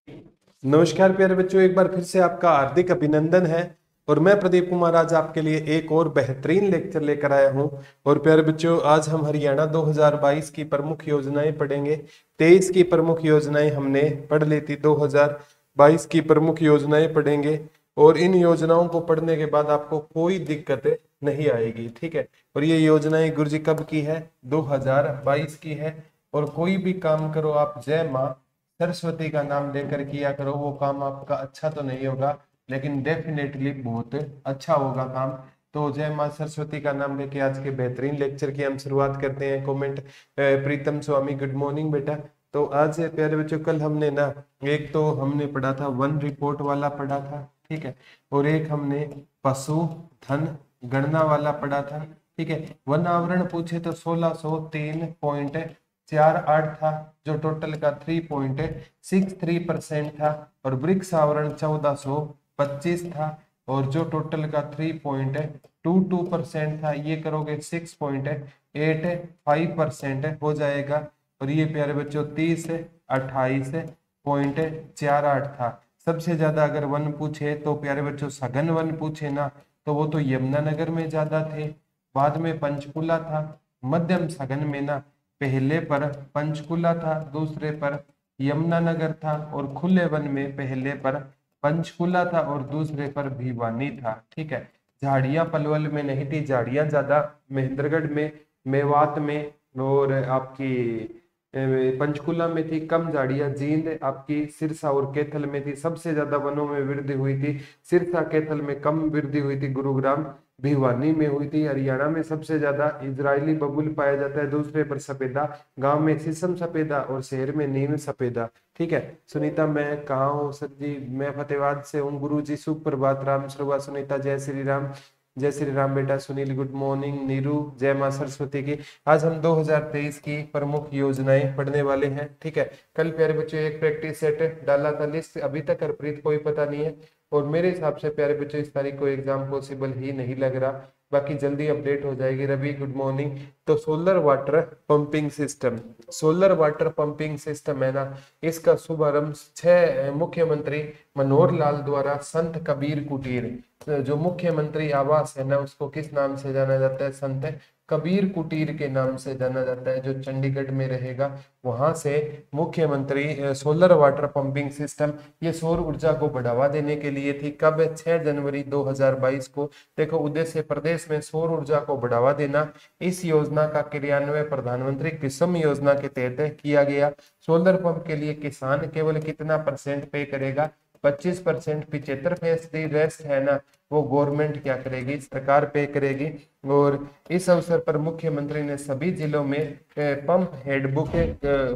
नमस्कार प्यारे बच्चों, एक बार फिर से आपका हार्दिक अभिनंदन है। और मैं प्रदीप कुमार आज आपके लिए एक और बेहतरीन लेक्चर लेकर आया हूं। और प्यारे बच्चों, आज हम हरियाणा 2022 की प्रमुख योजनाएं पढ़ेंगे। 23 की प्रमुख योजनाएं हमने पढ़ ली थी, 2022 की प्रमुख योजनाएं पढ़ेंगे। और इन योजनाओं को पढ़ने के बाद आपको कोई दिक्कत नहीं आएगी, ठीक है। और ये योजनाएं गुरुजी कब की है? 2022 की है। और कोई भी काम करो आप जय माँ सरस्वती का नाम लेकर किया करो। वो काम आपका अच्छा तो नहीं होगा, लेकिन डेफिनेटली बहुत अच्छा होगा काम। तो जय माँ सरस्वती का नाम लेके आज के बेहतरीन लेक्चर की हम शुरुआत करते हैं। कमेंट प्रीतम स्वामी, गुड मॉर्निंग बेटा। तो आज प्यारे बच्चों, कल हमने ना एक तो हमने पढ़ा था वन रिपोर्ट वाला पढ़ा था, ठीक है। और एक हमने पशु धन गणना वाला पढ़ा था, ठीक है। वन आवरण पूछे तो 1603.48 था, जो टोटल का 3.63% था। और वृक्ष आवरण 1425 था, और जो टोटल का 3.22% था। ये करोगे 6.85% हो जाएगा। और ये प्यारे बच्चों 3028.48 था। सबसे ज्यादा अगर वन पूछे तो प्यारे बच्चों सघन वन पूछे ना, तो वो तो यमुनानगर में ज्यादा थे, बाद में पंचकुला था। मध्यम सघन में ना पहले पर पंचकुला था, दूसरे पर यमुनानगर था। और खुले वन में पहले पर पंचकुला था और दूसरे पर भिवानी था, ठीक है। झाड़ियां पलवल में नहीं थी, झाड़ियां ज्यादा महेंद्रगढ़ में, मेवात में और आपकी पंचकुला में थी। कम झाड़ियां जींद आपकी सिरसा और कैथल में थी। सबसे ज्यादा वनों में वृद्धि हुई थी सिरसा कैथल में, कम वृद्धि हुई थी गुरुग्राम भिवानी में हुई थी। हरियाणा में सबसे ज्यादा इजरायली बबूल पाया जाता है, दूसरे पर सफेदा, गांव में शीशम सफेदा और शहर में नीम सफेदा, ठीक है। सुनीता, मैं कहाँ हूँ सर जी? मैं फतेहाबाद से हूँ गुरु जी। सुप्रभात, राम सर्वा सुनीता, जय श्री राम। जय श्री राम बेटा। Sunil, good morning. नीरू, जय माँ सरस्वती की। आज हम 2023 की प्रमुख योजनाएं पढ़ने वाले हैं, ठीक है। कल प्यारे बच्चों एक प्रैक्टिस सेट डाला था, लिस्ट अभी तक हरप्रीत कोई पता नहीं है। और मेरे हिसाब से प्यारे बच्चों इस तारीख को एग्जाम पॉसिबल ही नहीं लग रहा, बाकी जल्दी अपडेट हो जाएगी। Ravi, good morning. तो solar water pumping system, solar water pumping system है ना, इसका शुभारंभ 6 मुख्यमंत्री मनोहर लाल द्वारा संत कबीर कुटीर, जो मुख्यमंत्री आवास है ना, उसको किस नाम से जाना जाता है? संत कबीर कुटीर के नाम से जाना जाता है, जो चंडीगढ़ में रहेगा। वहां से मुख्यमंत्री सोलर वाटर पंपिंग सिस्टम, ये सौर ऊर्जा को बढ़ावा देने के लिए थी। कब? 6 जनवरी 2022 को। देखो, उद्देश्य प्रदेश में सौर ऊर्जा को बढ़ावा देना। इस योजना का क्रियान्वयन प्रधानमंत्री किसम योजना के तहत किया गया। सोलर पंप के लिए किसान केवल कितना परसेंट पे करेगा? 25%। 75% रेस्ट है ना, वो गवर्नमेंट क्या करेगी? सरकार पे करेगी। और इस अवसर पर मुख्यमंत्री ने सभी जिलों में पंप हेडबुक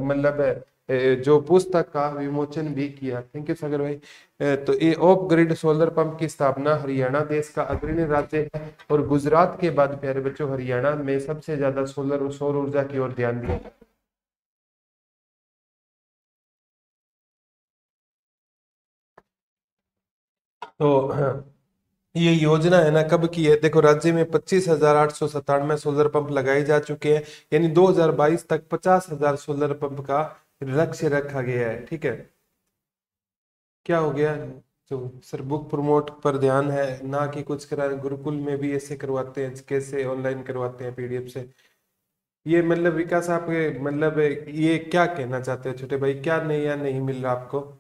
मतलब जो पुस्तक का विमोचन भी किया। थैंक यू सागर भाई। तो ये ऑफ ग्रिड सोलर पंप की स्थापना, हरियाणा देश का अग्रणी राज्य है। और गुजरात के बाद प्यारे बच्चों हरियाणा में सबसे ज्यादा सौर ऊर्जा की ओर ध्यान दिया। तो ये योजना है ना कब की है? देखो, राज्य में 25,897 सोलर पंप लगाए जा चुके हैं, यानी 2022 तक 50,000 सोलर पंप का लक्ष्य रखा गया है, ठीक है। क्या हो गया? जो सर बुक प्रमोट पर ध्यान है ना कि कुछ करा, गुरुकुल में भी ऐसे करवाते हैं, कैसे ऑनलाइन करवाते हैं पीडीएफ से। ये मतलब विकास, आप मतलब ये क्या कहना चाहते हो छोटे भाई? क्या नहीं या नहीं मिल रहा आपको?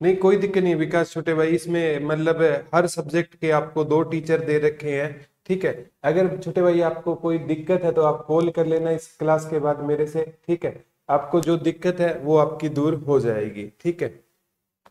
नहीं, कोई दिक्कत नहीं विकास छोटे भाई। इसमें मतलब हर सब्जेक्ट के आपको 2 टीचर दे रखे हैं, ठीक है। अगर छोटे भाई आपको कोई दिक्कत है तो आप कॉल कर लेना इस क्लास के बाद मेरे से, ठीक है। आपको जो दिक्कत है वो आपकी दूर हो जाएगी, ठीक है।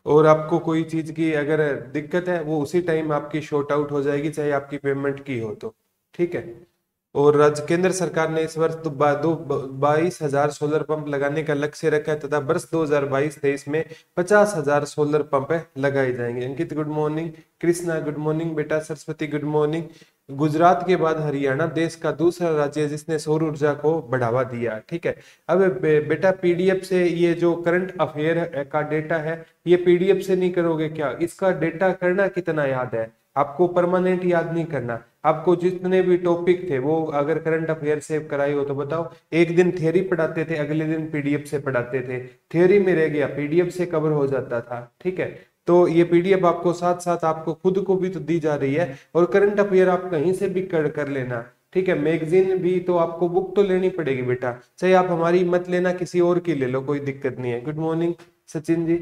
और आपको कोई चीज की अगर दिक्कत है वो उसी टाइम आपकी शॉर्ट आउट हो जाएगी, चाहे आपकी पेमेंट की हो तो, ठीक है। और राज्य केंद्र सरकार ने इस वर्ष 22,000 सोलर पंप लगाने का लक्ष्य रखा है, तथा वर्ष 2022-23 में 50,000 सोलर पंप लगाए जाएंगे। Ankit, good morning. Krishna, good morning बेटा। Saraswati, good morning. गुजरात के बाद हरियाणा देश का दूसरा राज्य है जिसने सौर ऊर्जा को बढ़ावा दिया, ठीक है। अब बेटा पीडीएफ से ये जो करंट अफेयर का डेटा है, ये पीडीएफ से नहीं करोगे क्या? इसका डेटा करना कितना याद है? आपको परमानेंट याद नहीं करना। आपको जितने भी टॉपिक थे वो अगर करंट अफेयर सेव कराई हो तो बताओ, एक दिन थ्योरी पढ़ाते थे, अगले दिन पीडीएफ से पढ़ाते थे, थ्योरी में रह गया, पीडीएफ से कवर हो जाता था। ठीक है, तो ये पीडीएफ आपको साथ साथ आपको खुद को भी तो दी जा रही है, और करंट अफेयर आप कहीं से भी कर लेना। ठीक है, मैगजीन भी तो आपको बुक तो लेनी पड़ेगी बेटा, चाहे आप हमारी मत लेना, किसी और की ले लो, कोई दिक्कत नहीं है। Good morning Sachin ji.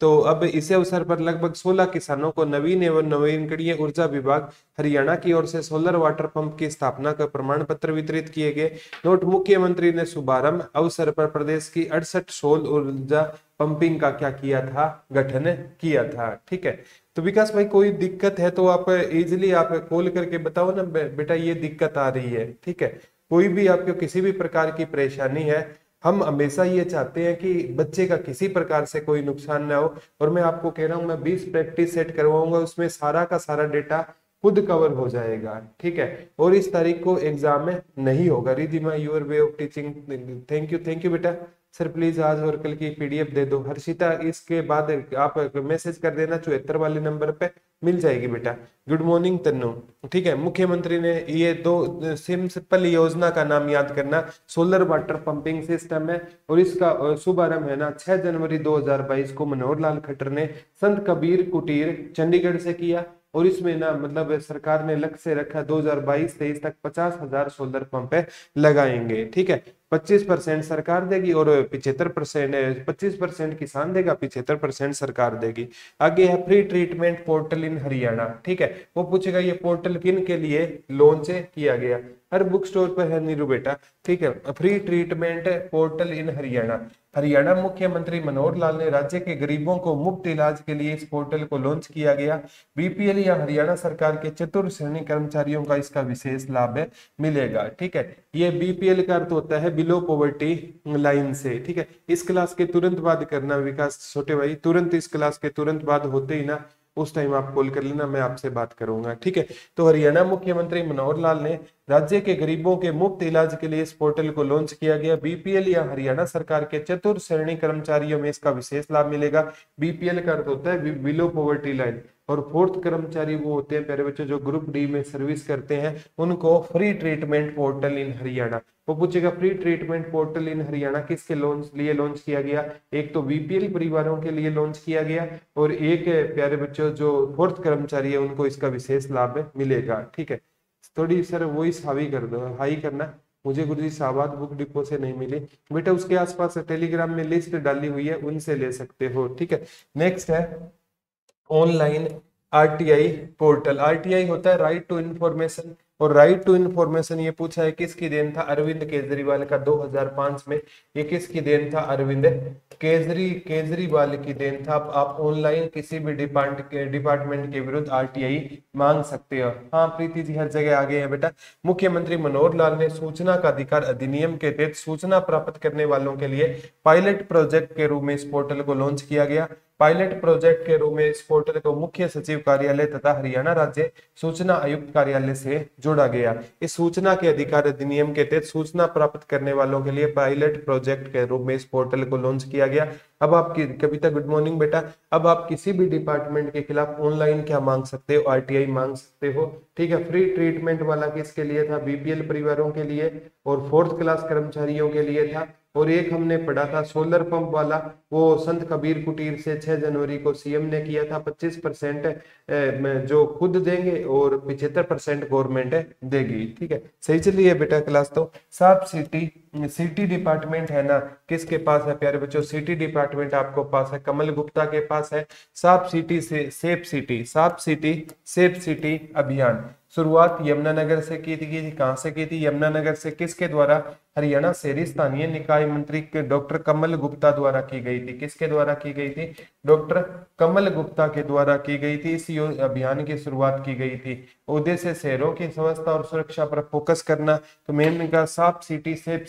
तो अब इस अवसर पर लगभग 16 किसानों को नवीन एवं नवीकरणीय ऊर्जा विभाग हरियाणा की ओर से सोलर वाटर पंप की स्थापना का प्रमाण पत्र वितरित किए गए। नोट, मुख्यमंत्री ने शुभारंभ अवसर पर प्रदेश की 68 सौर ऊर्जा पंपिंग का क्या किया था, गठन किया था। ठीक है, तो विकास भाई कोई दिक्कत है तो आप इजिली आप कॉल करके बताओ ना बेटा ये दिक्कत आ रही है। ठीक है, कोई भी आपको किसी भी प्रकार की परेशानी है, हम हमेशा ये चाहते हैं कि बच्चे का किसी प्रकार से कोई नुकसान ना हो। और मैं आपको कह रहा हूँ, मैं 20 प्रैक्टिस सेट करवाऊंगा, उसमें सारा का सारा डेटा खुद कवर हो जाएगा। ठीक है, और इस तारीख को एग्जाम में नहीं होगा। Ridhima, your way of teaching, thank you बेटा। सर प्लीज आज और कल की पीडीएफ दे दो। हर्षिता, इसके बाद आप मैसेज कर देना 74 वाले नंबर पे, मिल जाएगी बेटा। Good morning Tannu. ठीक है, मुख्यमंत्री ने ये दो सिंपल योजना का नाम याद करना, सोलर वाटर पंपिंग सिस्टम है, और इसका शुभारंभ है ना 6 जनवरी 2022 को मनोहर लाल खट्टर ने संत कबीर कुटीर चंडीगढ़ से किया। और इसमें ना मतलब सरकार ने लक्ष्य से रखा 2022-23 तक 50,000 सोलर पंप लगाएंगे। ठीक है, 25% सरकार देगी और 25% किसान देगा, 75% सरकार देगी। आगे है फ्री ट्रीटमेंट पोर्टल इन हरियाणा। ठीक है, वो पूछेगा ये पोर्टल किन के लिए लॉन्च किया गया, हर बुक स्टोर पर है नीरू बेटा। ठीक है, फ्री ट्रीटमेंट पोर्टल इन हरियाणा, हरियाणा मुख्यमंत्री मनोहर लाल ने राज्य के गरीबों को मुफ्त इलाज के लिए इस पोर्टल को लॉन्च किया गया। बीपीएल या हरियाणा सरकार के चतुर्थ श्रेणी कर्मचारियों का इसका विशेष लाभ मिलेगा। ठीक है, ये बीपीएल का अर्थ होता है बिलो पॉवर्टी लाइन से। ठीक है, इस क्लास के तुरंत बाद करना विकास छोटे भाई, तुरंत इस क्लास के तुरंत बाद होते ही ना उस टाइम आप कॉल कर लेना, मैं आपसे बात करूंगा। ठीक है, तो हरियाणा मुख्यमंत्री मनोहर लाल ने राज्य के गरीबों के मुफ्त इलाज के लिए इस पोर्टल को लॉन्च किया गया। बीपीएल या हरियाणा सरकार के चतुर्थ श्रेणी कर्मचारियों में इसका विशेष लाभ मिलेगा। बीपीएल का अर्थ होता है बिलो पॉवर्टी लाइन, और फोर्थ कर्मचारी वो होते हैं प्यारे बच्चों जो ग्रुप डी में सर्विस करते हैं, उनको फ्री ट्रीटमेंट पोर्टल इन हरियाणा। वो पूछेगा फ्री ट्रीटमेंट पोर्टल इन हरियाणा किसके लिए लॉन्च किया गया, एक तो बीपीएल परिवारों के लिए लॉन्च किया गया, और एक प्यारे बच्चों जो फोर्थ कर्मचारी है उनको इसका विशेष लाभ मिलेगा। ठीक है, थोड़ी सर वॉइस हावी कर दो, हाई करना, मुझे गुरुजी साहबाद बुक डिपो से नहीं मिली बेटा, उसके आसपास टेलीग्राम में लिस्ट डाली हुई है, उनसे ले सकते हो। ठीक है, नेक्स्ट है ऑनलाइन आरटीआई पोर्टल। आरटीआई होता है राइट टू इंफॉर्मेशन, और राइट टू इंफॉर्मेशन ये पूछा है किसकी देन था, अरविंद केजरीवाल का 2005 में। ये किसकी देन था, अरविंद केजरीवाल की देन था। आप ऑनलाइन किसी भी डिपार्टमेंट के विरुद्ध आरटीआई मांग सकते हो। हाँ प्रीति जी हर जगह आ गए हैं बेटा। मुख्यमंत्री मनोहर लाल ने सूचना का अधिकार अधिनियम के तहत सूचना प्राप्त करने वालों के लिए पायलट प्रोजेक्ट के रूप में इस पोर्टल को लॉन्च किया गया। पायलट प्रोजेक्ट के रूप में इस पोर्टल को मुख्य सचिव कार्यालय तथा हरियाणा राज्य सूचना आयुक्त कार्यालय से जोड़ा गया। इस सूचना के अधिकार अधिनियम के तहत सूचना प्राप्त करने वालों के लिए पायलट प्रोजेक्ट के रूप में इस पोर्टल को लॉन्च किया गया। अब आपकी कविता गुड मॉर्निंग बेटा, अब आप किसी भी डिपार्टमेंट के खिलाफ ऑनलाइन क्या मांग सकते हो, आरटीआई मांग सकते हो। ठीक है, फ्री ट्रीटमेंट वाला किसके लिए था, बीपीएल परिवारों के लिए और फोर्थ क्लास कर्मचारियों के लिए था। और एक हमने पढ़ा था सोलर पंप वाला, वो संत कबीर कुटीर से 6 जनवरी को सीएम ने किया था। 25% जो खुद देंगे और 75% गवर्नमेंट देगी। ठीक है, सही चलिए बेटा क्लास। तो साफ सिटी डिपार्टमेंट है ना किसके पास है प्यारे बच्चों, सिटी डिपार्टमेंट आपको पास है, कमल गुप्ता के पास है। साफ सिटी से सेफ सिटी अभियान शुरुआत यमुनानगर से की थी। कहां से की थी, यमुनानगर से। किसके द्वारा, हरियाणा शहरी स्थानीय निकाय मंत्री डॉक्टर कमल गुप्ता द्वारा की गई थी। किसके द्वारा की गई थी, डॉक्टर कमल गुप्ता के द्वारा की गई थी। इस अभियान की शुरुआत की गई थी। उद्देश्य शहरों की व्यवस्था और सुरक्षा पर फोकस करना। तो मैंने कहा साफ सिटी सेफ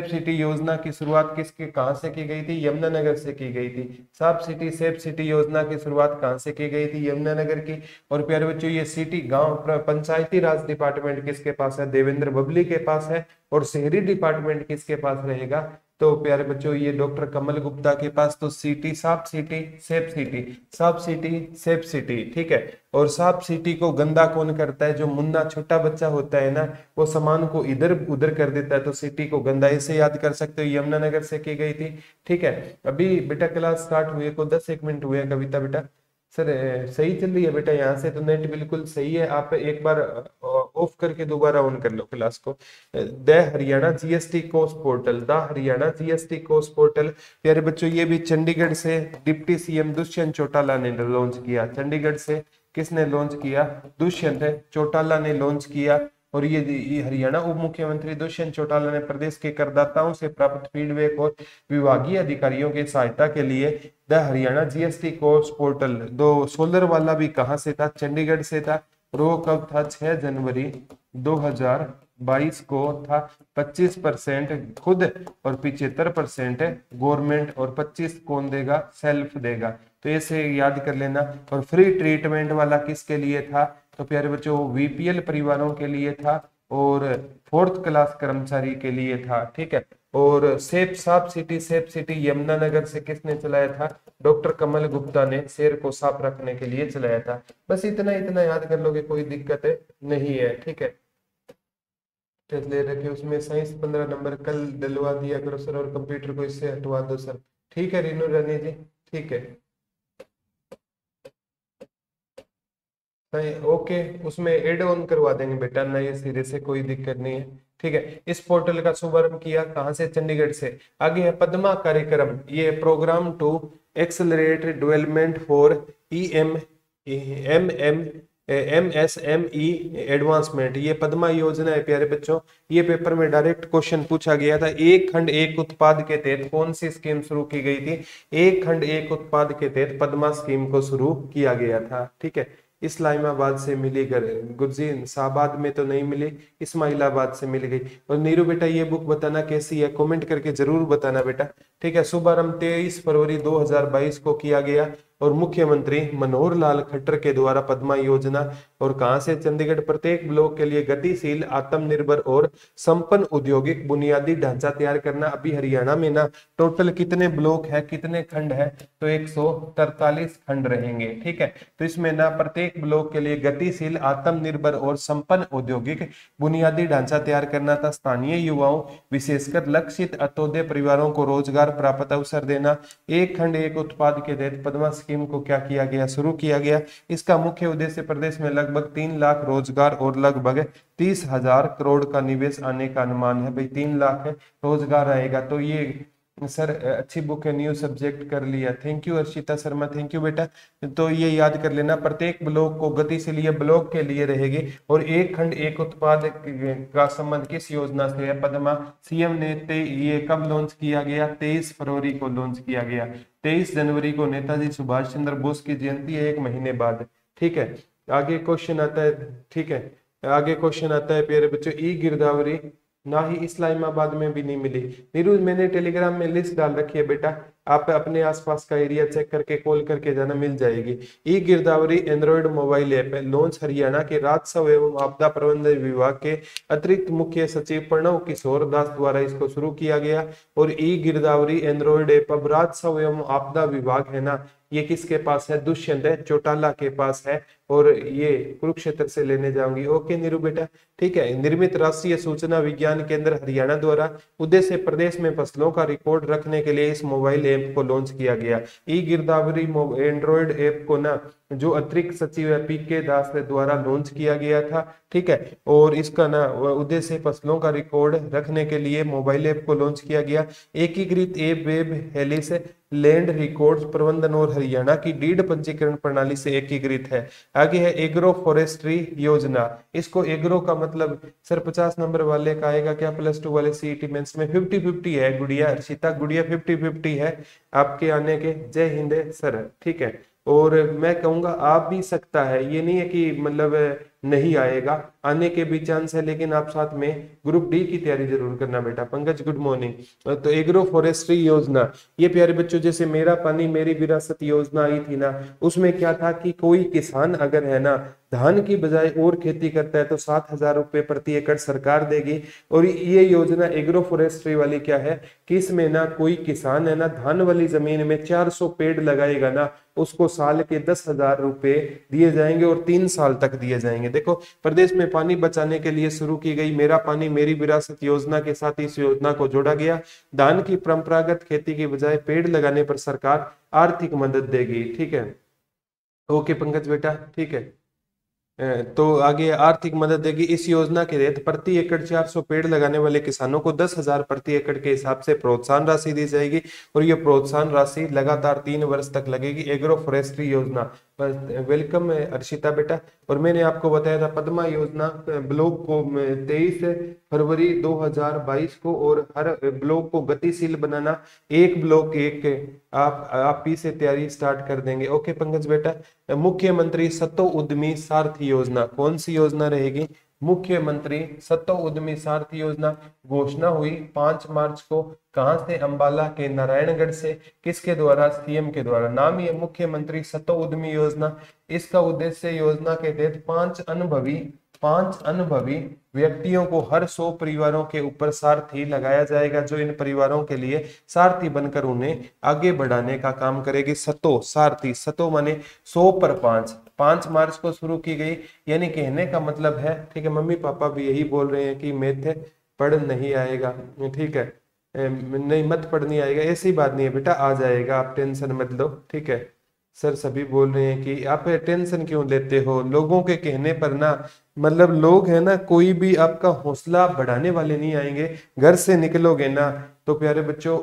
सिटी योजना की शुरुआत किसके कहां से की गई थी, यमुनानगर से की गई थी। साफ सिटी सेफ सिटी योजना की शुरुआत कहां से की गई थी, यमुनानगर की। और प्यारे बच्चों ये सिटी गांव पंचायती राज डिपार्टमेंट किसके पास है, देवेंद्र बबली के पास है। और शहरी डिपार्टमेंट किसके पास रहेगा, तो प्यारे बच्चों ये डॉक्टर कमल गुप्ता के पास तो सिटी, साफ सिटी, सेफ सिटी, साफ सिटी, सेफ सिटी, ठीक है। और साफ सिटी को गंदा कौन करता है? जो मुन्ना छोटा बच्चा होता है ना, वो सामान को इधर उधर कर देता है, तो सिटी को गंदा। इसे याद कर सकते हो, यमुनानगर से की गई थी, ठीक है। अभी बेटा क्लास स्टार्ट हुए को 10 मिनट हुए। कविता बेटा सर सही चल रही है बेटा? यहाँ से तो नेट बिल्कुल सही है। आप एक बार ऑफ करके दोबारा ऑन कर लो क्लास को। The Haryana GST course portal, the Haryana GST course portal प्यारे बच्चों ये भी चंडीगढ़ से डिप्टी सीएम दुष्यंत चौटाला ने लॉन्च किया। चंडीगढ़ से किसने लॉन्च किया? दुष्यंत चौटाला ने लॉन्च किया। और ये हरियाणा उप मुख्यमंत्री दुष्यंत चौटाला ने प्रदेश के करदाताओं से प्राप्त फीडबैक और विभागीय अधिकारियों की सहायता के लिए the Haryana GST course portal, दो सोलर वाला भी कहां से था? चंडीगढ़ से था। और वो कब था? 6 जनवरी 2022 को था। 25% खुद और 75% गवर्नमेंट, और 25 कौन देगा? सेल्फ देगा। तो ऐसे याद कर लेना। और फ्री ट्रीटमेंट वाला किसके लिए था? तो प्यारे बच्चों बीपीएल परिवारों के लिए था और 4th क्लास कर्मचारी के लिए था, ठीक है। और सेफ साफ सिटी, सेफ सिटी यमुनानगर से किसने चलाया था? डॉक्टर कमल गुप्ता ने शहर को साफ रखने के लिए चलाया था। बस इतना इतना याद कर लोगे, कोई दिक्कत नहीं है, ठीक है। टेस्ट ले रखे उसमें साइंस 15 नंबर कल डलवा दिया करो सर, और कंप्यूटर को इससे हटवा दो सर, ठीक है रीनू रानी जी, ठीक है। नहीं ओके, उसमें एड ऑन करवा देंगे बेटा, नए सिरे से, कोई दिक्कत नहीं है, ठीक है। इस पोर्टल का शुभारंभ किया कहां से? चंडीगढ़ से। आगे है पद्मा कार्यक्रम, ये program to accelerate development for MSME advancement, ये पद्मा योजना है प्यारे बच्चों। ये पेपर में डायरेक्ट क्वेश्चन पूछा गया था। एक खंड एक उत्पाद के तहत कौन सी स्कीम शुरू की गई थी? एक खंड एक उत्पाद के तहत पद्मा स्कीम को शुरू किया गया था, ठीक है। इस्लामाबाद से मिली, गुरजीन शाहबाद में तो नहीं मिली, इस्माइलाबाद से मिल गई। और नीरू बेटा ये बुक बताना कैसी है, कमेंट करके जरूर बताना बेटा, ठीक है। शुभारंभ 23 फरवरी 2022 को किया गया और मुख्यमंत्री मनोहर लाल खट्टर के द्वारा पद्मा योजना। और कहां से? चंडीगढ़। प्रत्येक ब्लॉक के लिए गतिशील, आत्मनिर्भर और संपन्न औद्योगिक बुनियादी ढांचा तैयार करना। अभी हरियाणा में ना टोटल कितने ब्लॉक है, कितने खंड है? तो 143 खंड रहेंगे, ठीक है। तो इसमें ना प्रत्येक ब्लॉक के लिए गतिशील, आत्मनिर्भर और संपन्न औद्योगिक बुनियादी ढांचा तैयार करना था। स्थानीय युवाओं विशेषकर लक्षित अंत्योदय परिवारों को रोजगार प्राप्त अवसर देना। एक खंड एक उत्पाद के तहत पद्मा स्कीम को क्या किया गया? शुरू किया गया। इसका मुख्य उद्देश्य प्रदेश में लगभग 3 लाख रोजगार और लगभग 30,000 करोड़ का निवेश आने का अनुमान है। भाई 3 लाख रोजगार आएगा। तो ये सर अच्छी बुक है, न्यू सब्जेक्ट कर लिया, thank you Arshita Sharma, thank you बेटा। तो ये याद कर लेना, प्रत्येक ब्लॉक को गतिशील, ये ब्लॉक के लिए रहेगी। और एक खंड एक उत्पाद का संबंध किस योजना से है? पद्मा। सीएम ने ये कब लॉन्च किया गया? 23 फरवरी को लॉन्च किया गया। 23 जनवरी को नेताजी सुभाष चंद्र बोस की जयंती है, 1 महीने बाद, ठीक है। आगे क्वेश्चन आता है, ठीक है। आगे क्वेश्चन आता है प्यारे बच्चों, ई गिरदावरी ना ही इस्लामाबाद में भी नहीं मिली। नीरू मैंने टेलीग्राम में लिस्ट डाल रखी है बेटा, आप अपने आसपास का एरिया चेक करके कॉल करके जाना, मिल जाएगी। ई गिरदावरी एंड्रॉइड मोबाइल ऐप है। लॉन्च हरियाणा के राजस्व एवं आपदा प्रबंधन विभाग के अतिरिक्त मुख्य सचिव प्रणव किशोर दास द्वारा इसको शुरू किया गया। और ई गिरदावरी एंड्रॉइड ऐप अब राजस्व एवं आपदा विभाग है ना, ये किसके पास है? दुष्यंत चौटाला के पास है। और ये कुरुक्षेत्र से लेने जाऊंगी, ओके नीरू बेटा, ठीक है। निर्मित राष्ट्रीय सूचना विज्ञान केंद्र हरियाणा द्वारा उद्देश्य प्रदेश में फसलों का रिकॉर्ड रखने के लिए इस मोबाइल ऐप को लॉन्च किया गया। ई गिरदावरी एंड्रॉइड ऐप को ना जो अतिरिक्त सचिव है पीके दास द्वारा लॉन्च किया गया था, ठीक है। और इसका ना उद्देश्य फसलों का रिकॉर्ड रखने के लिए मोबाइल ऐप को लॉन्च किया गया। एकीकृत ऐप वेब हेलिस लैंड रिकॉर्ड्स प्रबंधन और हरियाणा की डीड पंजीकरण प्रणाली से एकीकृत है। आगे है एग्रो फॉरेस्ट्री योजना। इसको एग्रो का मतलब सर 50 नंबर वाले का आएगा क्या? +2 वाले सीईटी मेंस में 50-50 है। गुड़िया अर्शिता, गुड़िया 50-50 है आपके आने के। जय हिंद सर, ठीक है। और मैं कहूंगा आप भी सकता है, ये नहीं है कि मतलब नहीं आएगा, आने के भी चांस है, लेकिन आप साथ में ग्रुप डी की तैयारी जरूर करना बेटा। Pankaj good morning. तो एग्रो फॉरेस्ट्री योजना, ये प्यारे बच्चों जैसे मेरा पानी मेरी विरासत योजना आई थी ना, उसमें क्या था कि कोई किसान अगर है ना धान की बजाय और खेती करता है तो 7,000 रुपए प्रति एकड़ सरकार देगी। और ये योजना एग्रो फॉरेस्ट्री वाली क्या है कि इसमें ना कोई किसान है ना धान वाली जमीन में 400 पेड़ लगाएगा ना, उसको साल के 10,000 रुपए दिए जाएंगे और 3 साल तक दिए जाएंगे। देखो प्रदेश में पानी बचाने के लिए शुरू की गई मेरा पानी मेरी विरासत योजना के साथ इस योजना को जोड़ा गया। धान की परंपरागत खेती की बजाय पेड़ लगाने पर सरकार आर्थिक मदद देगी। ठीक है, ओके पंकज बेटा, ठीक है। तो आगे आर्थिक मदद देगी। इस योजना के तहत प्रति एकड़ 400 पेड़ लगाने वाले किसानों को 10,000 प्रति एकड़ के हिसाब से प्रोत्साहन राशि दी जाएगी और ये प्रोत्साहन राशि लगातार 3 वर्ष तक लगेगी। एग्रो फॉरेस्ट्री योजना, वेलकम अर्शिता बेटा। और मैंने आपको बताया था पद्मा योजना ब्लॉक को 23 फरवरी 2022 को, और हर ब्लॉक को गतिशील बनाना, एक ब्लॉक एक आप ही से तैयारी स्टार्ट कर देंगे। ओके पंकज बेटा। मुख्यमंत्री सतो उद्यमी सारथी योजना, कौन सी योजना रहेगी? मुख्यमंत्री सतो उद्यमी सारथी योजना घोषणा हुई 5 मार्च को। कहां से? अंबाला के नारायणगढ़ से। किसके द्वारा? सीएम के द्वारा। नाम ये मुख्यमंत्री सतो उद्यमी योजना। इसका उद्देश्य योजना के तहत 5 अनुभवी व्यक्तियों को हर 100 परिवारों के ऊपर सारथी लगाया जाएगा, जो इन परिवारों के लिए सारथी बनकर उन्हें आगे बढ़ाने का काम करेगी। सतो सारथी, सतो माने 100 पर 5 मार्च को शुरू की गई। यानी कहने का मतलब है, ठीक है, मम्मी पापा भी यही बोल रहे हैं कि मैथ पढ़ नहीं आएगा, ठीक है, नहीं मत पढ़ नहीं आएगा, ऐसी बात नहीं है बेटा, आ जाएगा, आप टेंशन मत लो, ठीक है। सर सभी बोल रहे हैं कि आप टेंशन क्यों लेते हो, लोगों के कहने पर ना, मतलब लोग है ना कोई भी आपका हौसला बढ़ाने वाले नहीं आएंगे। घर से निकलोगे ना तो प्यारे बच्चों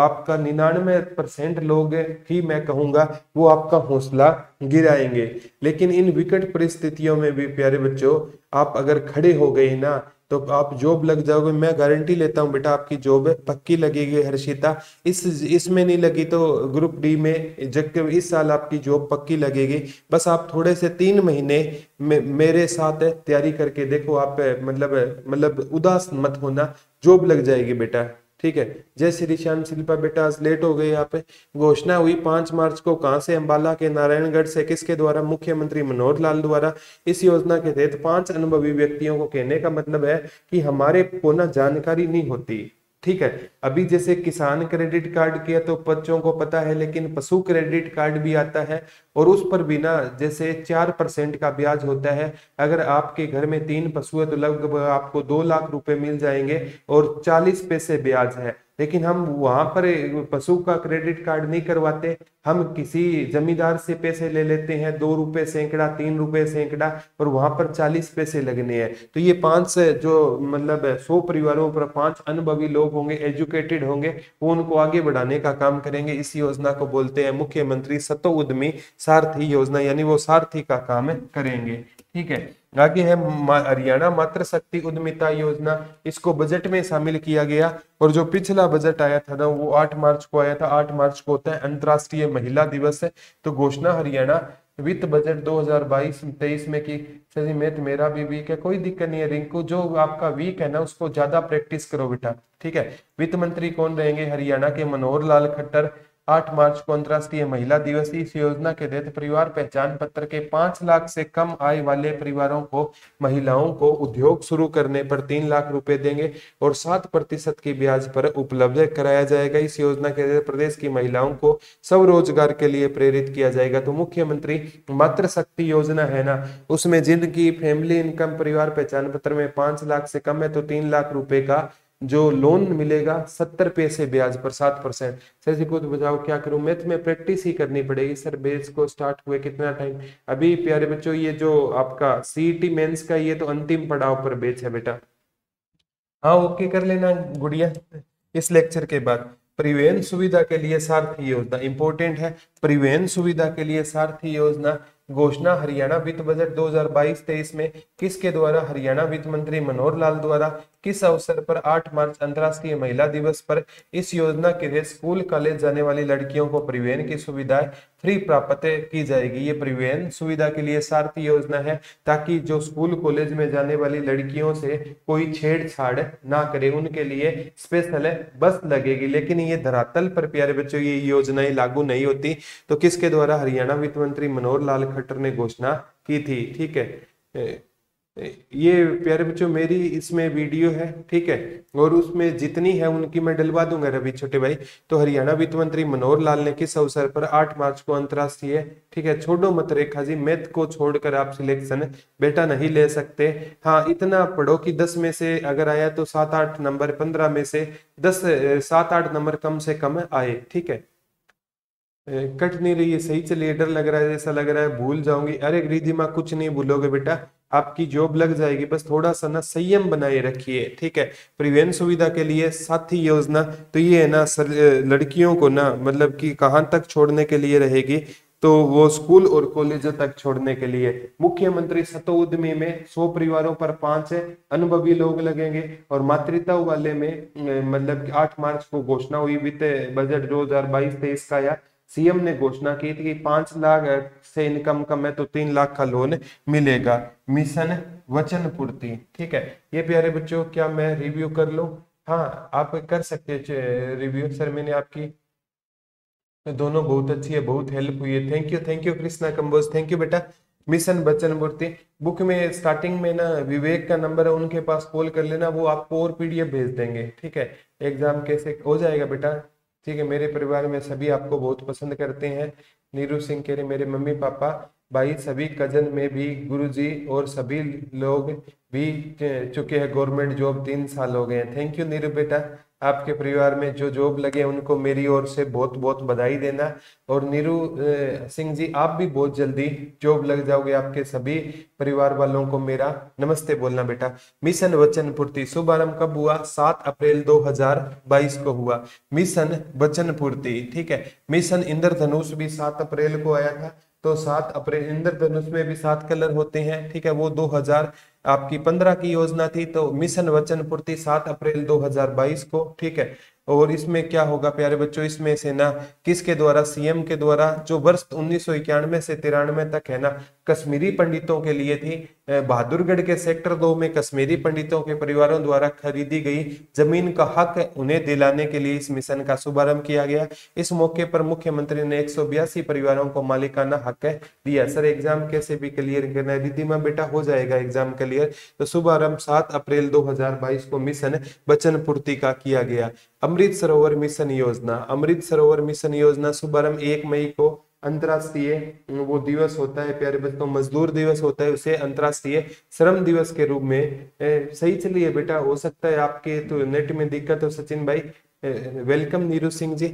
आपका 99% लोग ही मैं कहूंगा वो आपका हौसला गिराएंगे। लेकिन इन विकट परिस्थितियों में भी प्यारे बच्चों आप अगर खड़े हो गए ना तो आप जॉब लग जाओगे। मैं गारंटी लेता हूं बेटा आपकी जॉब पक्की लगेगी हर्षिता। इसमें नहीं लगी तो ग्रुप डी में जब इस साल आपकी जॉब पक्की लगेगी। बस आप थोड़े से 3 महीने मेरे साथ तैयारी करके देखो, आप मतलब उदास मत होना, जॉब लग जाएगी बेटा, ठीक है। जय श्री श्याम शिल्पा बेटा, आज लेट हो गए यहाँ पे। घोषणा हुई 5 मार्च को। कहां से? अंबाला के नारायणगढ़ से। किसके द्वारा? मुख्यमंत्री मनोहर लाल द्वारा। इस योजना के तहत 5 अनुभवी व्यक्तियों को, कहने का मतलब है कि हमारे को ना जानकारी नहीं होती, ठीक है। अभी जैसे किसान क्रेडिट कार्ड किया तो बच्चों को पता है, लेकिन पशु क्रेडिट कार्ड भी आता है और उस पर भी ना जैसे 4% का ब्याज होता है। अगर आपके घर में 3 पशु है तो लगभग आपको 2 लाख रुपए मिल जाएंगे और 40 पैसे ब्याज है। लेकिन हम वहां पर पशु का क्रेडिट कार्ड नहीं करवाते, हम किसी जमींदार से पैसे ले लेते हैं, 2 रुपए सैकड़ा, 3 रुपए सैकड़ा, और वहां पर 40 पैसे लगने हैं। तो ये 5 जो मतलब 100 परिवारों पर 5 अनुभवी लोग होंगे, एजुकेटेड होंगे, वो उनको आगे बढ़ाने का काम करेंगे। इस योजना को बोलते हैं मुख्यमंत्री सतो उद्यमी सारथी योजना, यानी वो सारथी का काम करेंगे, ठीक है। आगे है हरियाणा मातृशक्ति उद्यमिता योजना। इसको बजट में शामिल किया गया और जो पिछला बजट आया था ना वो 8 मार्च को आया था। 8 मार्च को होता है अंतर्राष्ट्रीय महिला दिवस है। तो घोषणा हरियाणा वित्त बजट 2022-23 में की। सही मैथ मेरा भी वीक है, कोई दिक्कत नहीं है रिंकू, जो आपका वीक है ना उसको ज्यादा प्रैक्टिस करो बेटा, ठीक है। वित्त मंत्री कौन रहेंगे? हरियाणा के मनोहर लाल खट्टर। 8 मार्च को अंतर्राष्ट्रीय महिला दिवस। इस योजना के तहत परिवार पहचान पत्र के 5 लाख से कम आय वाले परिवारों को, महिलाओं को उद्योग शुरू करने पर 3 लाख रुपए देंगे और 7% की ब्याज पर उपलब्ध कराया जाएगा। इस योजना के तहत प्रदेश की महिलाओं को स्वरोजगार के लिए प्रेरित किया जाएगा। तो मुख्यमंत्री मातृशक्ति योजना है ना, उसमें जिनकी फैमिली इनकम परिवार पहचान पत्र में 5 लाख से कम है तो 3 लाख रुपए का जो लोन मिलेगा, 70 पैसे ब्याज पर 7%। सर जी को तो बताओ क्या करूं, मैथ में प्रैक्टिस ही करनी पड़ेगी। सर बेस को स्टार्ट हुए कितना टाइम? अभी प्यारे बच्चों ये जो आपका सीईटी मेंस का ये तो अंतिम पड़ाव पर बैच है बेटा। हाँ ओके कर लेना गुड़िया। इस लेक्चर के बाद परिवहन सुविधा के लिए सारथी योजना इंपॉर्टेंट है। परिवहन सुविधा के लिए सारथी योजना घोषणा हरियाणा वित्त बजट 2022-23 में किसके द्वारा? हरियाणा वित्त मंत्री मनोहर लाल द्वारा। किस अवसर पर? 8 मार्च अंतर्राष्ट्रीय महिला दिवस पर। इस योजना के तहत स्कूल कॉलेज जाने वाली लड़कियों को परिवहन की सुविधाएं फ्री प्राप्त की जाएगी। ये परिवहन सुविधा के लिए सारथी योजना है, ताकि जो स्कूल कॉलेज में जाने वाली लड़कियों से कोई छेड़छाड़ ना करे, उनके लिए स्पेशल बस लगेगी। लेकिन ये धरातल पर प्यारे बच्चों ये योजनाएं लागू नहीं होती। तो किसके द्वारा? हरियाणा वित्त मंत्री मनोहर लाल खट्टर ने घोषणा की थी। ठीक है, ये प्यारे बच्चों मेरी इसमें वीडियो है, ठीक है, और उसमें जितनी है उनकी मैं डलवा दूंगा रवि छोटे भाई। तो हरियाणा वित्त मंत्री मनोहर लाल ने किस अवसर पर? 8 मार्च को अंतरराष्ट्रीय, ठीक है, छोड़ो मत रेखा जी, मैथ को छोड़कर आप सिलेक्शन बेटा नहीं ले सकते। हाँ, इतना पढ़ो कि 10 में से अगर आया तो 7-8 नंबर, 15 में से 7-8 नंबर कम से कम आए। ठीक है, कट नहीं रही है, सही चलिए। डर लग रहा है, ऐसा लग रहा है भूल जाऊंगी। अरे रिद्धिमा कुछ नहीं भूलोगे बेटा, आपकी जॉब लग जाएगी। बस थोड़ा सा ना संयम बनाए रखिए। ठीक है, परिवहन सुविधा के लिए साथी योजना, तो ये है ना लड़कियों को ना मतलब कि कहाँ तक छोड़ने के लिए रहेगी? तो वो स्कूल और कॉलेजों तक छोड़ने के लिए। मुख्यमंत्री सतो उद्यमी में 100 परिवारों पर 5 अनुभवी लोग लगेंगे। और मातृत्व वाले में मतलब 8 मार्च को घोषणा हुई वित्त बजट 2022-23 का, या सीएम ने घोषणा की थी कि 5 लाख से इनकम कम है तो 3 लाख का लोन मिलेगा। मिशन वचन पूर्ति। ठीक है, ये प्यारे बच्चों क्या मैं रिव्यू कर लूं? हाँ, आप कर सकते हैं रिव्यू। सर मैंने आपकी दोनों बहुत अच्छी है, बहुत हेल्प हुई है। Thank you Krishna Kamboj, thank you बेटा। मिशन बचन पूर्ति बुक में स्टार्टिंग में ना विवेक का नंबर है, उनके पास कॉल कर लेना, वो आपको और पीडीएफ भेज देंगे। ठीक है, एग्जाम कैसे हो जाएगा बेटा। ठीक है, मेरे परिवार में सभी आपको बहुत पसंद करते हैं। नीरू सिंह कह रहे मेरे मम्मी पापा भाई सभी कजन में भी गुरुजी और सभी लोग भी चुके हैं गवर्नमेंट जॉब, 3 साल हो गए हैं। थैंक यू नीरू बेटा, आपके परिवार में जो जॉब लगे उनको मेरी ओर से बहुत बहुत बधाई देना। और नीरू सिंह जी आप भी बहुत जल्दी जॉब लग जाओगे, आपके सभी परिवार वालों को मेरा नमस्ते बोलना बेटा। मिशन वचन पूर्ति शुभारंभ कब हुआ? 7 अप्रैल 2022 को हुआ मिशन वचन पूर्ति। ठीक है, मिशन इंद्रधनुष भी 7 अप्रैल को आया था। तो 7 अप्रैल इंद्रधनुष में भी 7 कलर होते हैं। ठीक है, वो 2015 की योजना थी। तो मिशन वचन पूर्ति 7 अप्रैल 2022 को। ठीक है, और इसमें क्या होगा प्यारे बच्चों, इसमें से ना किसके द्वारा? सीएम के द्वारा, जो वर्ष 1991 से 93 तक है ना कश्मीरी पंडितों के लिए थी। बहादुरगढ़ के सेक्टर 2 में कश्मीरी पंडितों के परिवारों द्वारा खरीदी गई जमीन का हक उन्हें दिलाने के लिए इस मिशन का शुभारंभ किया गया। इस मौके पर मुख्यमंत्री ने 182 परिवारों को मालिकाना हक दिया। सर एग्जाम कैसे भी क्लियर करना है? रिद्धिमा बेटा हो जाएगा एग्जाम क्लियर। तो शुभारंभ 7 अप्रैल 2022 को मिशन वचन पूर्ति का किया गया। अमृत सरोवर मिशन योजना, अमृत सरोवर मिशन योजना शुभारंभ 1 मई को अंतरराष्ट्रीय वो दिवस होता है प्यारे बच्चों, मजदूर दिवस होता है, उसे अंतरराष्ट्रीय श्रम दिवस के रूप में सही चलिए बेटा। हो सकता है आपके तो नेट में दिक्कत हो सचिन भाई। वेलकम नीरू सिंह जी।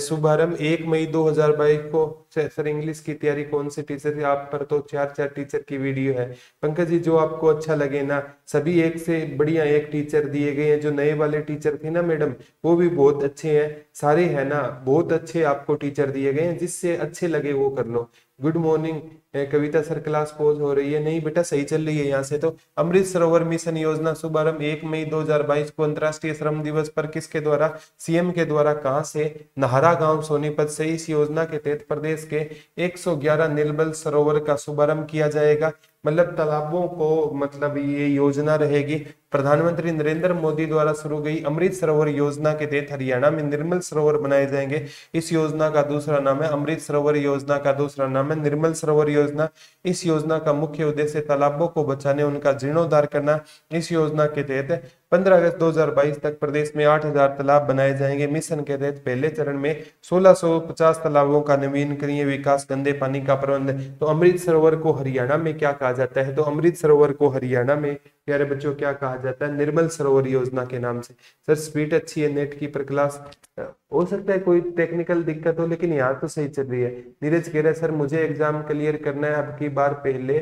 शुभारंभ 1 मई 2022 को। सर इंग्लिश की तैयारी कौन से टीचर? आप पर तो 4 टीचर की वीडियो है। पंकज जी जो आपको अच्छा लगे ना, सभी एक से बढ़िया एक टीचर दिए गए हैं। जो नए वाले टीचर थे ना मैडम, वो भी बहुत अच्छे हैं, सारे है ना बहुत अच्छे आपको टीचर दिए गए हैं, जिससे अच्छे लगे वो कर लो। गुड मॉर्निंग कविता सर, क्लास पॉज हो रही है? नहीं बेटा सही चल रही है यहाँ से। तो अमृत सरोवर मिशन योजना शुभारंभ 1 मई 2022 को अंतरराष्ट्रीय श्रम दिवस पर किसके द्वारा? सीएम के द्वारा। कहां से? नाहरा गांव सोनीपत से। इस योजना के तहत प्रदेश के 111 निर्मल सरोवर का शुभारंभ किया जाएगा। मतलब तालाबों को मतलब ये योजना रहेगी। प्रधानमंत्री नरेंद्र मोदी द्वारा शुरू गई अमृत सरोवर योजना के तहत हरियाणा में निर्मल सरोवर बनाए जाएंगे। इस योजना का दूसरा नाम है अमृत सरोवर योजना का दूसरा नाम है निर्मल सरोवर योजना। इस योजना का मुख्य उद्देश्य तालाबों को बचाने, उनका जीर्णोद्धार करना। इस योजना के तहत 15 अगस्त 2022 तक प्रदेश में 8000 तालाब बनाए जाएंगे। मिशन के तहत पहले चरण में 1650 तालाबों का नवीनीकरणीय विकास, गंदे पानी का प्रबंध। तो अमृत सरोवर को हरियाणा में क्या कहा जाता है? तो अमृत सरोवर को हरियाणा में प्यारे बच्चों क्या कहा जाता है? निर्मल सरोवर योजना के नाम से। सर स्पीड अच्छी है नेट की, पर क्लास हो सकता है कोई टेक्निकल दिक्कत हो, लेकिन यहाँ तो सही चल रही है। नीरज कह रहे सर मुझे एग्जाम क्लियर करना है, अब की बार पहले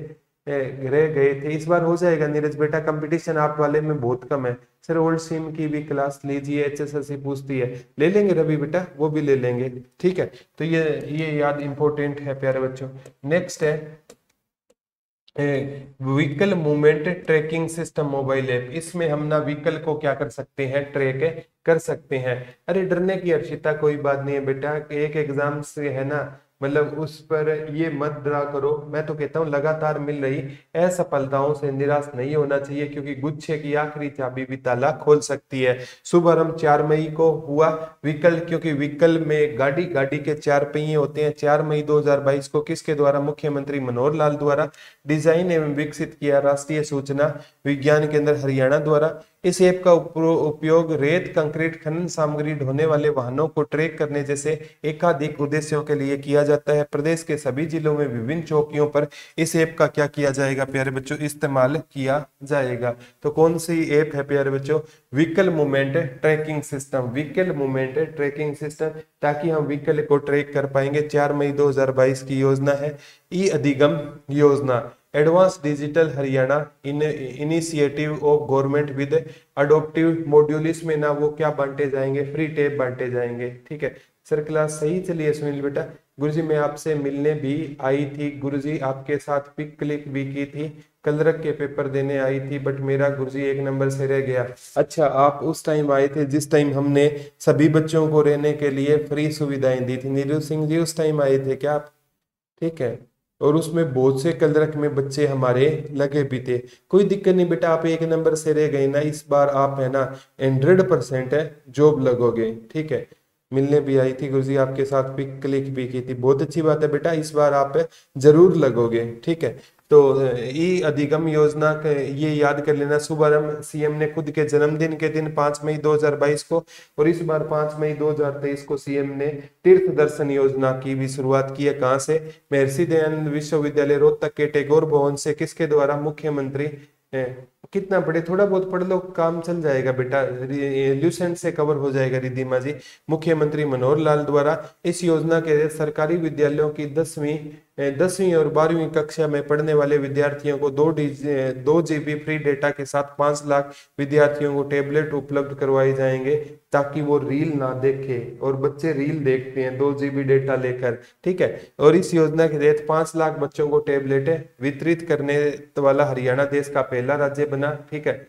रह गए थे, इस बार हो जाएगा नीरज बेटा। कंपटीशन आप वाले में बहुत कम है। सर ओल्ड सिम की भी क्लास लीजिए, एचएसएससी पूछती है, ले लेंगे रवि बेटा, वो भी ले लेंगे। ठीक है, तो ये याद इंपॉर्टेंट है प्यारे बच्चों। नेक्स्ट है vehicle movement tracking system mobile app, इसमें हम ना व्हीकल को क्या कर सकते हैं, ट्रैक कर सकते हैं। अरे डरने की हर्षिता कोई बात नहीं है बेटा, एक एग्जाम से है ना, मतलब उस पर ये मत डरा करो। मैं तो कहता हूँ लगातार मिल रही असफलताओं से निराश नहीं होना चाहिए, क्योंकि गुच्छे की आखिरी चाबी भी ताला खोल सकती है। शुभारंभ 4 मई को हुआ व्हीकल, क्योंकि व्हीकल में गाड़ी, गाड़ी के 4 पहिए होते हैं। 4 मई 2022 को किसके द्वारा, मुख्यमंत्री मनोहर लाल द्वारा डिजाइन एवं विकसित किया, राष्ट्रीय सूचना विज्ञान केंद्र हरियाणा द्वारा। इस ऐप का उपयोग रेत, कंक्रीट, खनन सामग्री ढोने वाले वाहनों को ट्रैक करने जैसे एकाधिक उद्देश्यों के लिए किया जाता है। प्रदेश के सभी जिलों में विभिन्न चौकियों पर इस ऐप का क्या किया जाएगा प्यारे बच्चों, इस्तेमाल किया जाएगा। तो कौन सी ऐप है प्यारे बच्चों, vehicle movement tracking system, vehicle movement tracking system, ताकि हम व्हीकल को ट्रैक कर पाएंगे। 4 मई 2022 की योजना है। ई अधिगम योजना, advance digital Haryana initiative of government with adaptive module, इसमें ना वो क्या बांटे जाएंगे, फ्री टैब बांटे जाएंगे। ठीक है सर, क्लास सही चली है सुनील बेटा। गुरुजी मैं आपसे मिलने भी आई थी, गुरुजी आपके साथ पिक क्लिक भी की थी, कलरक के पेपर देने आई थी, बट मेरा गुरुजी 1 नंबर से रह गया। अच्छा, आप उस टाइम आए थे जिस टाइम हमने सभी बच्चों को रहने के लिए फ्री सुविधाएं दी थी, नीरू सिंह जी उस टाइम आए थे क्या आप? ठीक है, और उसमें बहुत से कलरक में बच्चे हमारे लगे भी थे। कोई दिक्कत नहीं बेटा, आप 1 नंबर से रह गए ना, इस बार आप है ना 100% है जॉब लगोगे। ठीक है, मिलने भी आई थी गुरुजी, आपके साथ पिक क्लिक भी की थी, बहुत अच्छी बात है बेटा, इस बार आप जरूर लगोगे। ठीक है, तो ई अधिगम योजना ये याद कर लेना। शुभारंभ सीएम ने खुद के जन्मदिन के दिन 5 मई 2022 को, और इस बार 5 मई 2023 को सीएम ने तीर्थ दर्शन योजना की भी शुरुआत की है। कहाँ से, महर्षि दयानंद विश्वविद्यालय रोहतक के टैगोर भवन से। किसके द्वारा, मुख्यमंत्री कितना पढ़े, थोड़ा बहुत पढ़ लो, काम चल जाएगा बेटा, ल्यूसेंट से कवर हो जाएगा रिद्धिमा जी। मुख्यमंत्री मनोहर लाल द्वारा इस योजना के तहत सरकारी विद्यालयों की 10वीं और 12वीं कक्षा में पढ़ने वाले विद्यार्थियों को 2 GB फ्री डेटा के साथ 5 लाख विद्यार्थियों को टैबलेट उपलब्ध करवाए जाएंगे, ताकि वो रील ना देखे, और बच्चे रील देखते हैं 2 GB डेटा लेकर। ठीक है, और इस योजना के तहत 5 लाख बच्चों को टैबलेट वितरित करने वाला हरियाणा देश का पहला राज्य बना। ठीक है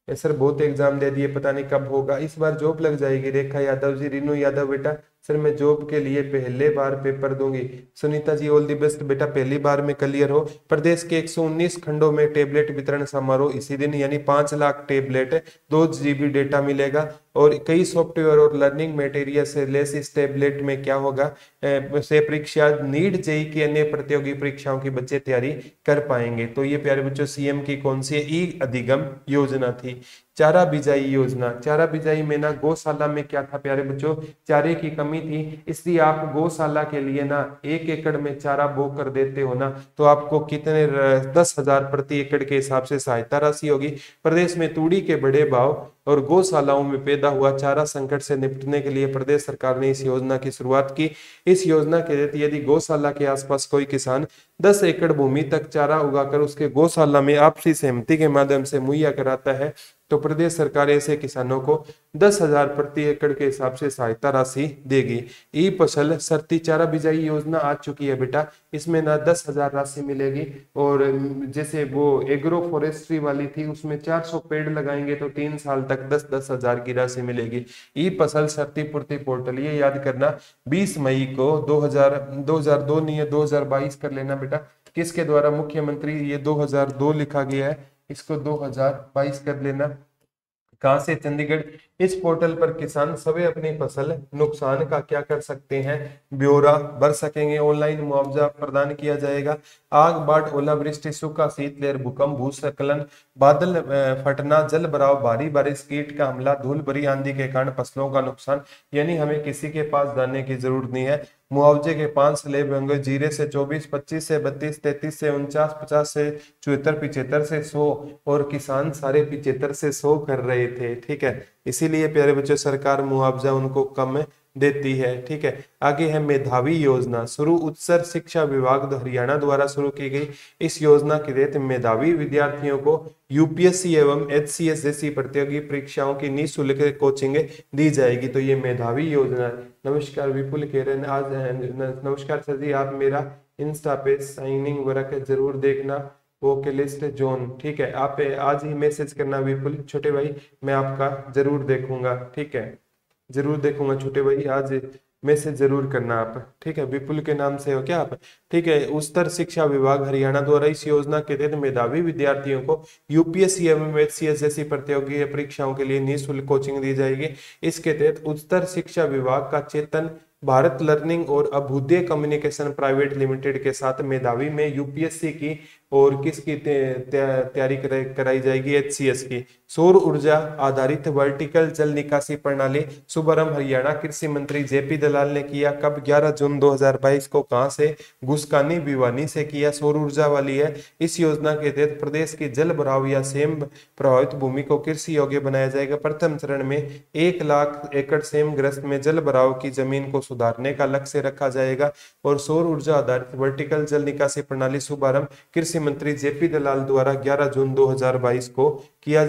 सर, बहुत एग्जाम दे दिए, पता नहीं कब होगा, इस बार जॉब लग जाएगी। रेखा यादव जी, रीनू यादव बेटा, सर मैं जॉब के लिए पहले बार पेपर दूंगी। Sunita ji all the best बेटा, पहली बार में क्लियर हो। प्रदेश के 119 खंडों में टेबलेट वितरण समारोह इसी दिन, यानी 5 लाख टेबलेट, 2 GB डेटा मिलेगा, और कई सॉफ्टवेयर और लर्निंग मटेरियल से लेस इस टेबलेट में क्या होगा, से परीक्षा नीट जेई की अन्य प्रतियोगी परीक्षाओं की बच्चे तैयारी कर पाएंगे। तो ये प्यारे बच्चों सीएम की कौन सी ई अधिगम योजना थी। चारा बिजाई योजना, चारा बिजाई में ना गौशाला में क्या था प्यारे बच्चों, चारे की कमी थी, इसलिए आप गौशाला के लिए ना 1 एकड़ में चारा बो कर देते हो ना, तो आपको कितने 10,000 प्रति एकड़ के हिसाब से सहायता राशि होगी। प्रदेश में तूड़ी के बड़े भाव और गौशालाओं में पैदा हुआ चारा संकट से निपटने के लिए प्रदेश सरकार ने इस योजना की शुरुआत की। इस योजना के तहत यदि गौशाला के आसपास कोई किसान 10 एकड़ भूमि तक चारा उगाकर उसके गौशाला में आपसी सहमति के माध्यम से मुहैया कराता है, तो प्रदेश सरकार ऐसे किसानों को 10,000 प्रति एकड़ के हिसाब से सहायता राशि देगी। ई फसल शर्ती चारा बिजाई योजना आ चुकी है बेटा, इसमें ना 10,000 राशि मिलेगी, और जैसे वो एग्रो फॉरेस्ट्री वाली थी उसमें 400 पेड़ लगाएंगे तो 3 साल तक 10-10 हजार की राशि मिलेगी। ई फसल शर्ती पूर्ति पोर्टल, ये याद करना 20 मई को 2002 नहीं है 2022 कर लेना बेटा, किसके द्वारा, मुख्यमंत्री, ये 2002 लिखा गया है, इसको 2022 कर लेना। कहां से, चंडीगढ़। इस पोर्टल पर किसान सभी अपनी फसल नुकसान का क्या कर सकते हैं, ब्यौरा भर सकेंगे, ऑनलाइन मुआवजा प्रदान किया जाएगा। आग, बाढ़, ओलावृष्टि, सूखा, शीतलहर, भूकंप, भूस्खलन, बादल फटना, जल भराव, भारी बारिश, कीट का हमला, धूल भरी आंधी के कारण फसलों का नुकसान, यानी हमें किसी के पास जाने की जरूरत नहीं है। मुआवजे के 5 स्लैब होंगे, 0 से 24, 25 से 32, 33 से 49, 50 से 74, 75 से 100, और किसान सारे 75 से 100 कर रहे थे। ठीक है, इसीलिए प्यारे बच्चों सरकार मुआवजा उनको कम देती है। ठीक है, आगे है मेधावी योजना, शुरू उच्च शिक्षा विभाग हरियाणा द्वारा शुरू की गई। इस योजना के तहत मेधावी विद्यार्थियों को यूपीएससी एवं एचसीएस जैसी प्रतियोगी परीक्षाओं की निःशुल्क कोचिंग दी जाएगी। तो ये मेधावी योजना है। नमस्कार विपुल कह रहे हैं आज, नमस्कार सर जी, आप मेरा इंस्टा पे साइनिंग वर्क है, जरूर देखना। वोकलिस्ट जॉन, ठीक है, आप आज ही मैसेज करना विपुल छोटे भाई, मैं आपका जरूर देखूंगा, ठीक है, जरूर देखूंगा छोटे भाई, आज मैसेज जरूर करना आप, ठीक है। विपुल के नाम से हो क्या आप, ठीक है। उच्चतर शिक्षा विभाग हरियाणा द्वारा इस योजना के तहत मेधावी विद्यार्थियों को यूपीएससी एवं एचसीएस जैसी प्रतियोगी परीक्षाओं के लिए निःशुल्क कोचिंग दी जाएगी। इसके तहत उच्चतर शिक्षा विभाग का चेतन भारत लर्निंग और अभ्युदय कम्युनिकेशन प्राइवेट लिमिटेड के साथ मेधावी में यूपीएससी की और किसकी तैयारी कराई जाएगी, एचसीएस की। सौर ऊर्जा आधारित वर्टिकल जल निकासी प्रणाली शुभारंभ हरियाणा कृषि मंत्री जेपी दलाल ने किया। कब, 11 जून 2022 को। कहां से, गुस्कानी भिवानी से किया। सौर ऊर्जा वाली है। इस योजना के तहत प्रदेश की जल भराव या सेम प्रभावित भूमि को कृषि योग्य बनाया जाएगा। प्रथम चरण में 1 लाख एकड़ सेम ग्रस्त में जल भराव की जमीन को सुधारने का लक्ष्य रखा जाएगा। और सौर ऊर्जा आधारित वर्टिकल जल निकासी प्रणाली शुभारंभ कृषि मंत्री जेपी दलाल द्वारा 11 जून 2022 को किया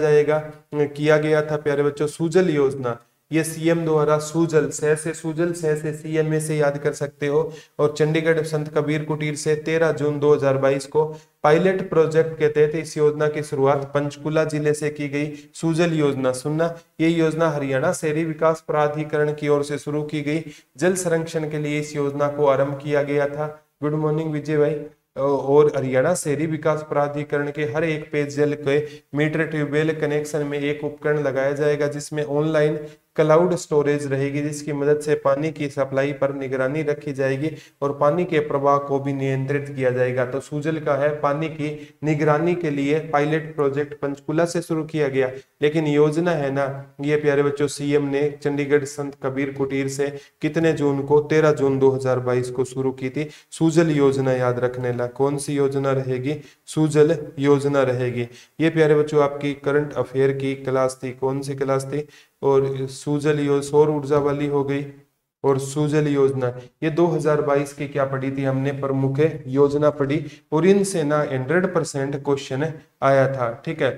गया था। प्यारे बच्चों, सुजल योजना, ये सीएम द्वारा, सुजल से सुजल से सीएम में से याद कर सकते हो। और चंडीगढ़ संत कबीर कुटीर से 13 जून 2022 को। पायलट प्रोजेक्ट के तहत इस योजना की शुरुआत पंचकुला जिले से की गई। सुजल योजना सुनना, ये योजना हरियाणा शहरी विकास प्राधिकरण की ओर से शुरू की गई। जल संरक्षण के लिए इस योजना को आरंभ किया गया था। गुड मॉर्निंग विजय भाई। और हरियाणा शहरी विकास प्राधिकरण के हर एक पेयजल के मीटर ट्यूबवेल कनेक्शन में एक उपकरण लगाया जाएगा जिसमें ऑनलाइन क्लाउड स्टोरेज रहेगी, जिसकी मदद से पानी की सप्लाई पर निगरानी रखी जाएगी और पानी के प्रवाह को भी नियंत्रित किया जाएगा। तो सुजल का है, पानी की निगरानी के लिए पायलट प्रोजेक्ट पंचकुला से शुरू किया गया। लेकिन योजना है ना, ये प्यारे बच्चों सीएम ने चंडीगढ़ संत कबीर कुटीर से कितने जून को, 13 जून 2022 को शुरू की थी। सुजल योजना याद रखने ला, कौन सी योजना रहेगी, सुजल योजना रहेगी। ये प्यारे बच्चों आपकी करंट अफेयर की क्लास थी, कौन सी क्लास थी। और सुजल सौर ऊर्जा वाली हो गई और सुजल योजना, ये 2022 की क्या पढ़ी थी हमने, प्रमुख योजना पढ़ी। और इनसे ना 100% क्वेश्चन आया था, ठीक है।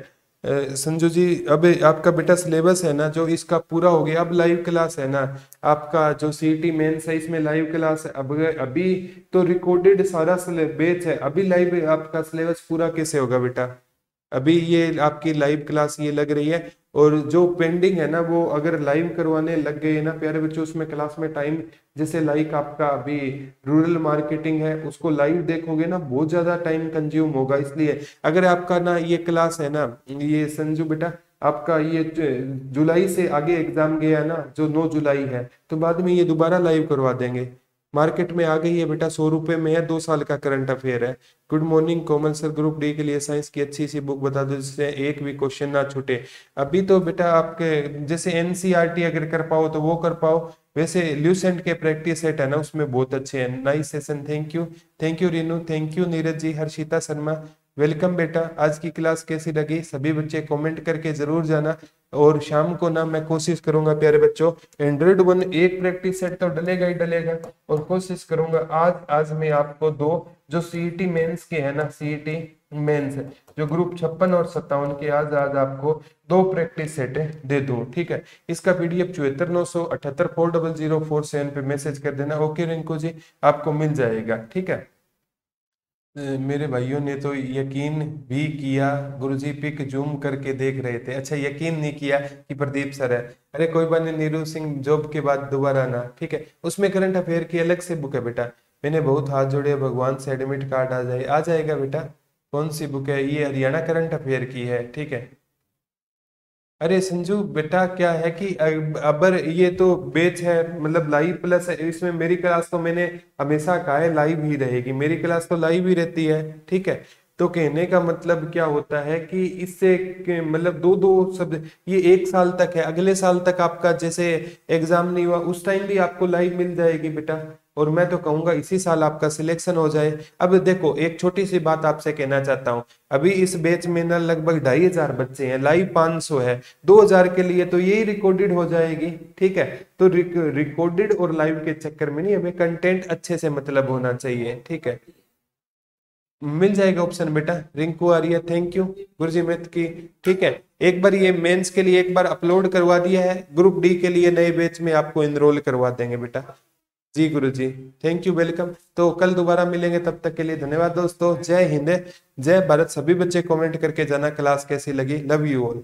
संजू जी, अब आपका बेटा सिलेबस है ना जो इसका पूरा हो गया, अब लाइव क्लास है ना आपका, जो सीईटी मेंस है इसमें लाइव क्लास है। अब अभी तो रिकॉर्डेड सारा बैच है, अभी लाइव आपका सिलेबस पूरा कैसे होगा बेटा। अभी ये आपकी लाइव क्लास ये लग रही है, और जो पेंडिंग है ना वो अगर लाइव करवाने लग गए ना प्यारे बच्चों, उसमें क्लास में टाइम, जैसे लाइक आपका अभी रूरल मार्केटिंग है उसको लाइव देखोगे ना बहुत ज्यादा टाइम कंज्यूम होगा। इसलिए अगर आपका ना ये क्लास है ना, ये संजू बेटा आपका ये जुलाई से आगे एग्जाम गया ना, जो 9 जुलाई है, तो बाद में ये दोबारा लाइव करवा देंगे। मार्केट में आ गई है बेटा, 100 रुपए में है, 2 साल का करंट अफेयर है। गुड मॉर्निंग कोमल सर, ग्रुप डी के लिए साइंस की अच्छी सी बुक बता दो जिससे एक भी क्वेश्चन ना छूटे। अभी तो बेटा आपके जैसे एनसीईआरटी अगर कर पाओ तो वो कर पाओ, वैसे ल्यूसेंट के प्रैक्टिस सेट है ना उसमें बहुत अच्छे हैं। Nice session, thank you Renu, thank you Neeraj ji, Harshita Sharma, welcome बेटा। आज की क्लास कैसी लगी सभी बच्चे कमेंट करके जरूर जाना। और शाम को ना मैं कोशिश करूंगा प्यारे बच्चों, एंड्रॉइड 1 एक प्रैक्टिस सेट तो डलेगा ही डलेगा, और कोशिश करूंगा आज मैं आपको 2 जो सीईटी मेंस के है ना, सीईटी मेंस जो ग्रुप 56 और 57 के, आज आपको 2 प्रैक्टिस सेट दे दूं, ठीक है। इसका पीडीएफ 74,978 400447 पे मैसेज कर देना। ओके रिंकू जी, आपको मिल जाएगा, ठीक है। मेरे भाइयों ने तो यकीन भी किया, गुरुजी पिक जूम करके देख रहे थे। अच्छा, यकीन नहीं किया कि प्रदीप सर है। अरे कोई बात नहीं, नीरू सिंह जॉब के बाद दोबारा आना, ठीक है। उसमें करंट अफेयर की अलग से बुक है बेटा, मैंने बहुत हाथ जोड़े, भगवान से एडमिट कार्ड आ जाएगा बेटा। कौन सी बुक है ये, हरियाणा करंट अफेयर की है, ठीक है। अरे संजू बेटा क्या है कि अबर ये तो बेच है, मतलब लाइव प्लस है, इसमें मेरी क्लास तो मैंने हमेशा कहा है लाइव ही रहेगी, मेरी क्लास तो लाइव ही रहती है, ठीक है। तो कहने का मतलब क्या होता है कि इससे मतलब 2-2 सब, ये 1 साल तक है, अगले साल तक आपका जैसे एग्जाम नहीं हुआ उस टाइम भी आपको लाइव मिल जाएगी बेटा। और मैं तो कहूंगा इसी साल आपका सिलेक्शन हो जाए। अब देखो एक छोटी सी बात आपसे कहना चाहता हूं, अभी इस बैच में ना लगभग 2,500 बच्चे हैं, लाइव 500 है, 2,000 के लिए तो यही रिकॉर्डेड हो जाएगी, ठीक है। तो रिकॉर्डेड और लाइव के चक्कर में नहीं, हमें कंटेंट अच्छे से मतलब होना चाहिए, ठीक है। मिल जाएगा ऑप्शन बेटा। रिंकू आ रही है, थैंक यू गुरुजी मित की, ठीक है। एक बार ये मेंस के लिए एक बार अपलोड करवा दिया है, ग्रुप डी के लिए नए बैच में आपको इनरोल करवा देंगे बेटा। जी गुरु जी, थैंक यू, वेलकम। तो कल दोबारा मिलेंगे, तब तक के लिए धन्यवाद दोस्तों। जय हिंद, जय भारत। सभी बच्चे कमेंट करके जाना क्लास कैसी लगी। Love you all.